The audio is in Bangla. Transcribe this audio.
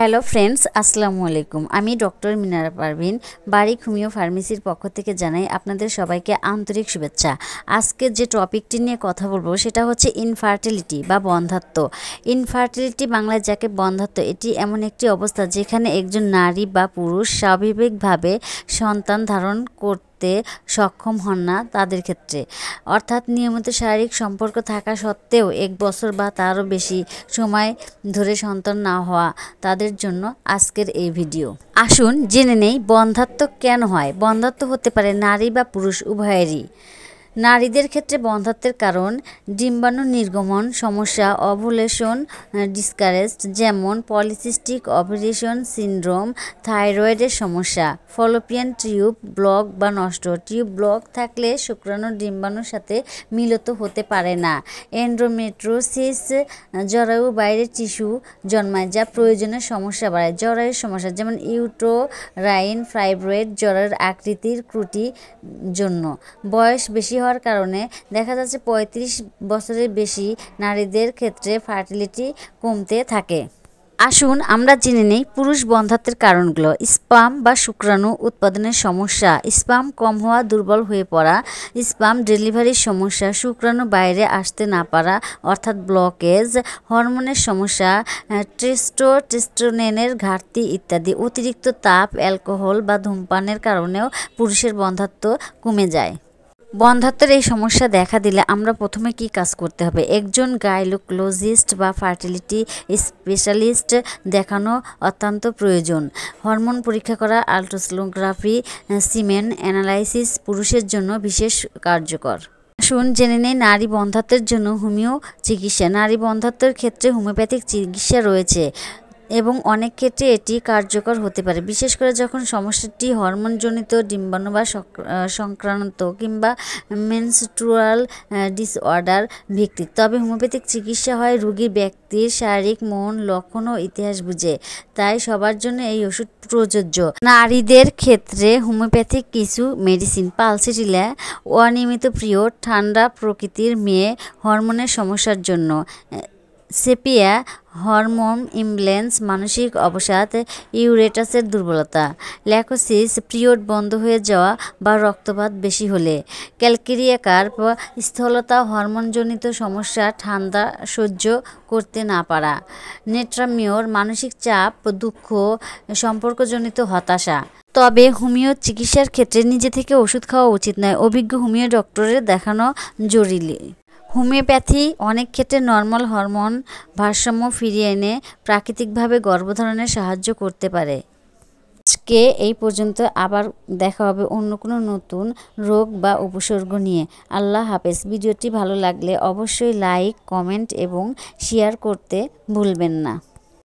হ্যালো ফ্রেন্ডস, আসসালামু আলাইকুম। আমি ডক্টর মিনারা পারভিন, বারিক হোমিও ফার্মেসির পক্ষ থেকে জানাই আপনাদের সবাইকে আন্তরিক শুভেচ্ছা। আজকে যে টপিকটি নিয়ে কথা বলবো সেটা হচ্ছে ইনফার্টিলিটি বা বন্ধ্যাত্ব। ইনফার্টিলিটি বাংলায় যাকে বন্ধ্যাত্ব, এটি এমন একটি অবস্থা যেখানে একজন নারী বা পুরুষ স্বাভাবিকভাবে সন্তান ধারণ করতে সক্ষম হন না তাদের ক্ষেত্রে, অর্থাৎ নিয়মিত শারীরিক সম্পর্ক থাকা সত্ত্বেও 1 বছর বা তারও বেশি সময় ধরে সন্তান না হওয়া তাদের জন্য আজকের এই ভিডিও। আসুন জেনে নেই বন্ধ্যাত্ব কেন হয়। বন্ধ্যাত্ব হতে পারে নারী বা পুরুষ উভয়েরই। নারীদের ক্ষেত্রে বন্ধ্যাত্বের কারণ ডিম্বাণু নির্গমন সমস্যা, ওভুলেশন ডিসকারেজ যেমন পলিসিস্টিক ওভারিয়েশন সিনড্রোম, থাইরয়েডের সমস্যা, ফলোপিয়ান টিউব ব্লক বা নষ্ট। টিউব ব্লক থাকলে শুক্রাণু ডিম্বাণুর সাথে মিলিত হতে পারে না। এন্ডোমেট্রিওসিস, জরায়ু বাইরের টিস্যু জন্মায় যা প্রয়োজনের সমস্যা বাড়ায়। জরায়ুর সমস্যা যেমন ইউটেরাইন ফাইব্রয়েড, জরায়ুর আকৃতির ত্রুটি জন্য। বয়স বেশি হওয়ার কারণে দেখা যাচ্ছে 35 বছরের বেশি নারীদের ক্ষেত্রে ফার্টিলিটি কমতে থাকে। আসুন আমরা জেনে নেই পুরুষ বন্ধ্যাত্বের কারণগুলো। স্পাম বা শুক্রাণু উৎপাদনের সমস্যা, স্পাম কম হওয়া, দুর্বল হয়ে পড়া, স্পাম ডেলিভারির সমস্যা, শুক্রাণু বাইরে আসতে না পারা অর্থাৎ ব্লকেজ, হরমোনের সমস্যা, টেস্টোস্টেরনের ঘাটতি ইত্যাদি। অতিরিক্ত তাপ, অ্যালকোহল বা ধূমপানের কারণেও পুরুষের বন্ধ্যাত্ব কমে যায়। বন্ধ্যাত্বের এই সমস্যা দেখা দিলে আমরা প্রথমে কি কাজ করতে হবে? একজন গাইনোকোলজিস্ট বা ফার্টিলিটি স্পেশালিস্ট দেখানো অত্যন্ত প্রয়োজন। হরমোন পরীক্ষা করা, আল্ট্রাসোনোগ্রাফি, সিমেন অ্যানালাইসিস পুরুষের জন্য বিশেষ কার্যকর। আসুন জেনে নেই নারী বন্ধ্যাত্বের জন্য হোমিও চিকিৎসা। নারী বন্ধ্যাত্বের ক্ষেত্রে হোমিওপ্যাথিক চিকিৎসা রয়েছে এবং অনেক ক্ষেত্রে এটি কার্যকর হতে পারে, বিশেষ করে যখন সমস্যাটি হরমোনজনিত, ডিম্বাণু বা সংক্রান্ত কিংবা মেনস্ট্রুয়াল ডিসঅর্ডার ভিত্তিক। তবে হোমিওপ্যাথিক চিকিৎসা হয় রোগীর ব্যক্তির শারীরিক, মন, লক্ষণ ও ইতিহাস বুঝে, তাই সবার জন্য এই ওষুধ প্রযোজ্য। নারীদের ক্ষেত্রে হোমিওপ্যাথিক কিছু মেডিসিন: পালসিটিলা অনিয়মিত পিরিয়ড, ঠান্ডা প্রকৃতির মেয়ে, হরমোনের সমস্যার জন্য, সেপিয়া হরমোন ইমব্যালেন্স, মানসিক অবসাদ, ইউরেটাসের দুর্বলতা, ল্যাকোসিস পিরিয়ড বন্ধ হয়ে যাওয়া বা রক্তপাত বেশি হলে, ক্যালকেরিয়া কার্প স্থূলতা, হরমোনজনিত সমস্যা, ঠান্ডা সহ্য করতে না পারা, নেট্রামিওর মানসিক চাপ, দুঃখ, সম্পর্কজনিত হতাশা। তবে হোমিও চিকিৎসার ক্ষেত্রে নিজে থেকে ওষুধ খাওয়া উচিত নয়, অভিজ্ঞ হোমিও ডক্টরের দেখানো জরুরি। হোমিওপ্যাথি অনেক ক্ষেত্রে নর্মাল হরমোন ভারসাম্য ফিরিয়ে এনে প্রাকৃতিকভাবে গর্ভধারণে সাহায্য করতে পারে। আজকে এই পর্যন্ত, আবার দেখা হবে অন্য কোনো নতুন রোগ বা উপসর্গ নিয়ে। আল্লাহ হাফেজ। ভিডিওটি ভালো লাগলে অবশ্যই লাইক, কমেন্ট এবং শেয়ার করতে ভুলবেন না।